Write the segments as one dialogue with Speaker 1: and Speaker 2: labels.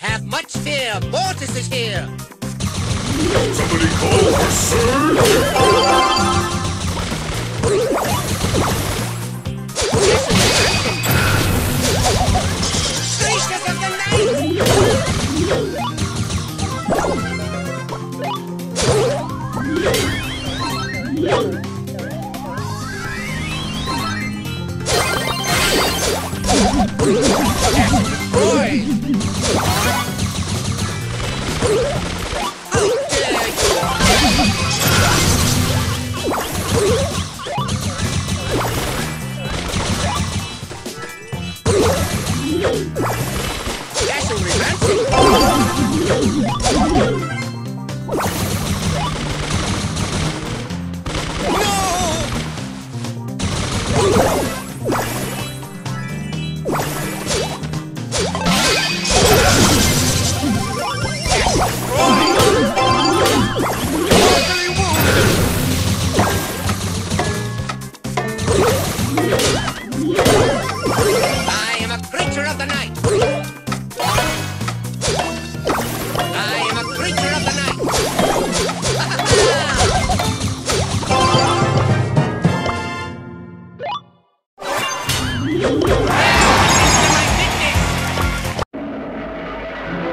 Speaker 1: Have much fear, Mortis is here!
Speaker 2: Somebody call for Sir!
Speaker 1: Gracious of the night! I am a creature of the night. I am a creature of the night.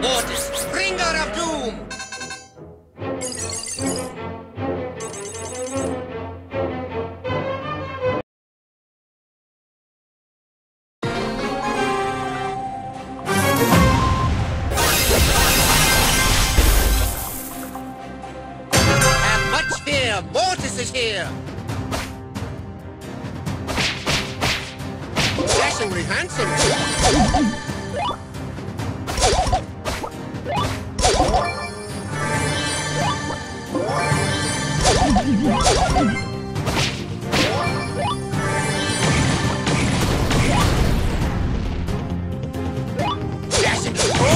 Speaker 1: Mortis, bringer of doom. Mortis is here! Dashingly handsome! Dashing destroy!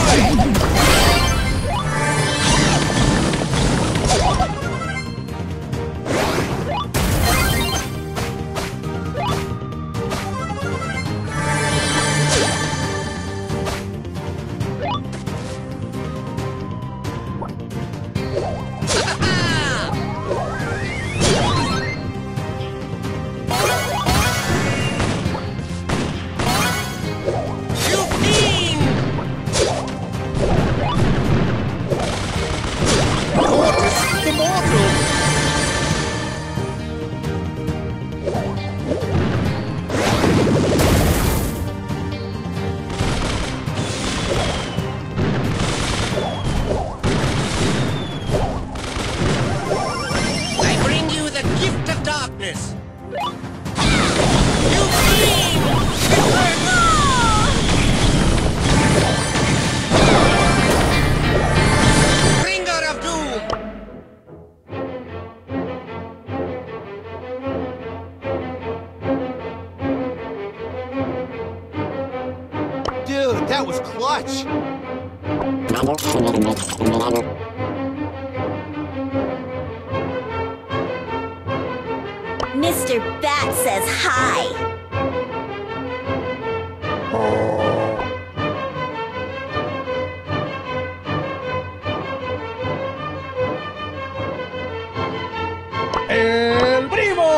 Speaker 3: Dude, that was clutch!
Speaker 4: Mr. Bat says hi!
Speaker 3: El Primo!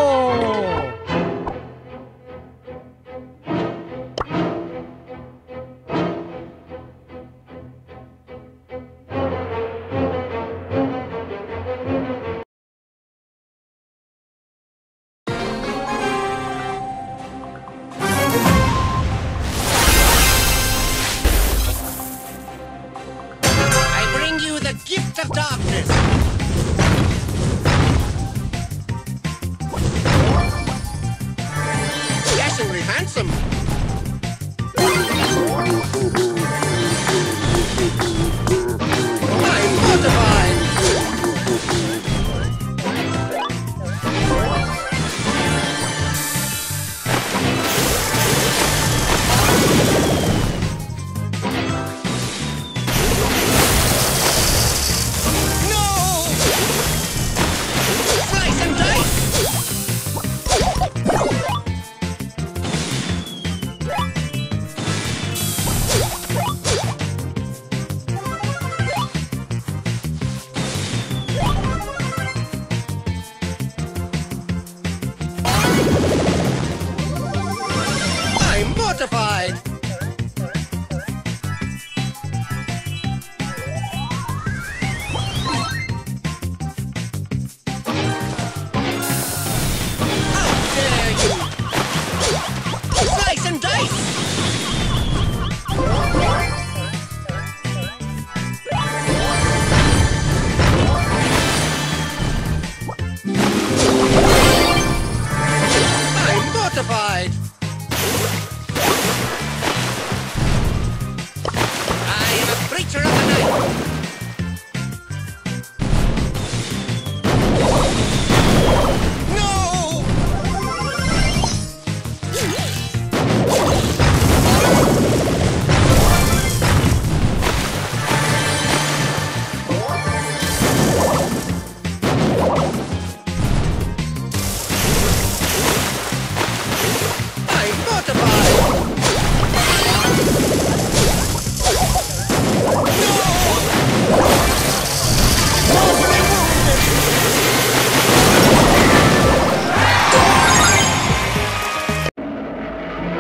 Speaker 1: Gift of darkness! Dashingly handsome! I'm mortified! mortified. How dare you! Slice and dice! I'm mortified. I am a creature of the night. No! I'm mortified.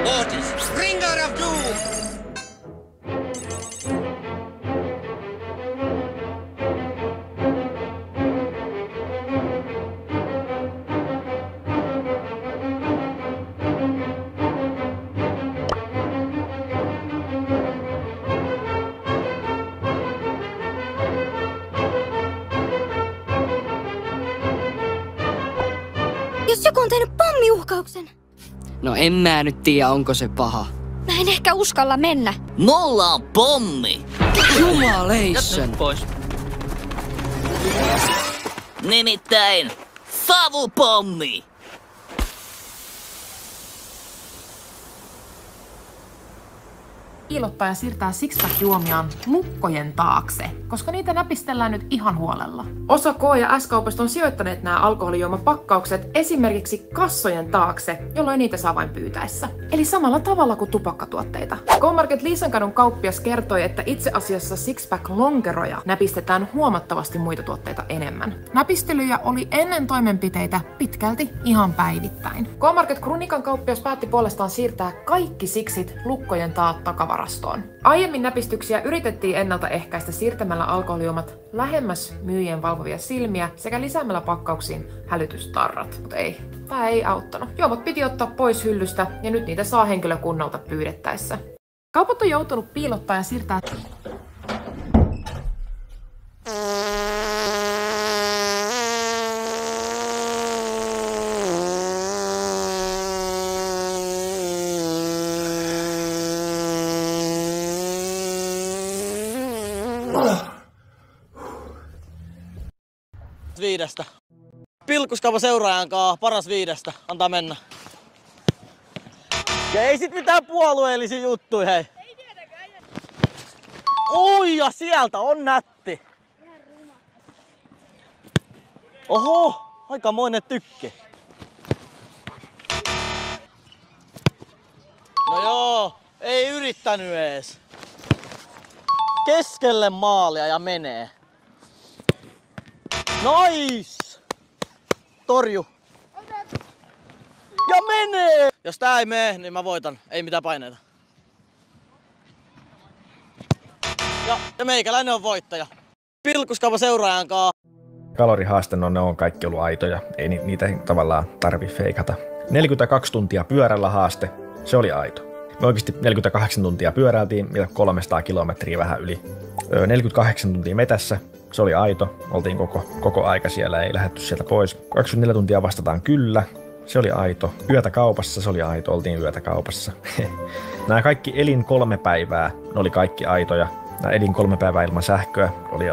Speaker 1: Otis, bringer of doom!
Speaker 5: Jos joku on tehnyt pommiuhkauksen.
Speaker 6: No en mä nyt tiedä, onko se paha.
Speaker 5: Mä en ehkä uskalla mennä.
Speaker 7: Mulla on pommi!
Speaker 6: Jumaleissaan.
Speaker 7: Pois. Nimittäin savupommi!
Speaker 8: Piilottaja siirtää sixpack-juomiaan lukkojen taakse, koska niitä näpistellään nyt ihan huolella. Osa K- ja S-kaupasta on sijoittaneet nämä alkoholijuomapakkaukset esimerkiksi kassojen taakse, jolloin niitä saa vain pyytäessä. Eli samalla tavalla kuin tupakkatuotteita. K-Market Liisankadun kauppias kertoi, että itse asiassa sixpack-lonkeroja näpistetään huomattavasti muita tuotteita enemmän. Näpistelyjä oli ennen toimenpiteitä pitkälti ihan päivittäin. K-Market Krunikan kauppias päätti puolestaan siirtää kaikki sixit lukkojen taa takavarastoon. Aiemmin näpistyksiä yritettiin ennaltaehkäistä siirtämällä alkoholijuomat lähemmäs myyjien valvovia silmiä sekä lisäämällä pakkauksiin hälytystarrat. Mutta ei, tää ei auttanut. Juomat piti ottaa pois hyllystä ja nyt niitä saa henkilökunnalta pyydettäessä. Kaupat on joutunut piilottaa ja siirtää
Speaker 9: viidestä. Pilkkuskaupan seuraajan kaa paras viidestä. Antaa mennä. Ja ei sit mitään puolueellisia juttuja, hei. Ei tietenkään. Oi, ja sieltä on nätti. Oho, aikamoinen tykki. No joo, ei yrittänyt ees. Keskelle maalia ja menee. Nice! Torju. Ja menee! Jos tää ei mene, niin mä voitan. Ei mitään paineita. Ja meikäläinen on voittaja. Pilkkuskaupan seuraajan kaa.
Speaker 10: Kalorihaaste, no ne on kaikki ollut aitoja. Ei niitä tavallaan tarvi feikata. 42 tuntia pyörällä haaste, se oli aito. Me oikeasti 48 tuntia pyöräiltiin, mitä 300 kilometriä vähän yli. 48 tuntia metässä, se oli aito. Oltiin koko aika siellä, ei lähdetty sieltä pois. 24 tuntia vastataan kyllä, se oli aito. Yötä kaupassa, se oli aito, oltiin yötä kaupassa. Nämä kaikki elin 3 päivää, ne oli kaikki aitoja. Nämä elin 3 päivää ilman sähköä, oltiin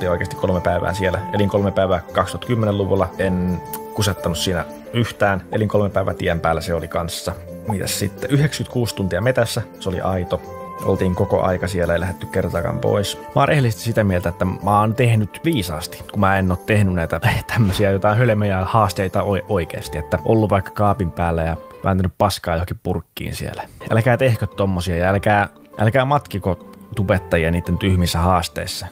Speaker 10: oikeasti 3 päivää siellä. Elin 3 päivää 2010-luvulla, en kusettanut siinä yhtään. Elin 3 päivää tien päällä, se oli kanssa. Mitäs sitten? 96 tuntia metässä, se oli aito. Oltiin koko aika siellä, ei lähdetty kertaakaan pois. Mä oon rehellisesti sitä mieltä, että mä oon tehnyt viisaasti, kun mä en oo tehnyt näitä tämmöisiä jotain hölmöjä haasteita oikeasti. Että ollut vaikka kaapin päällä ja vääntänyt paskaa johonkin purkkiin siellä. Älkää tehkö tommosia ja älkää matkiko tubettajia niiden tyhmissä haasteissa.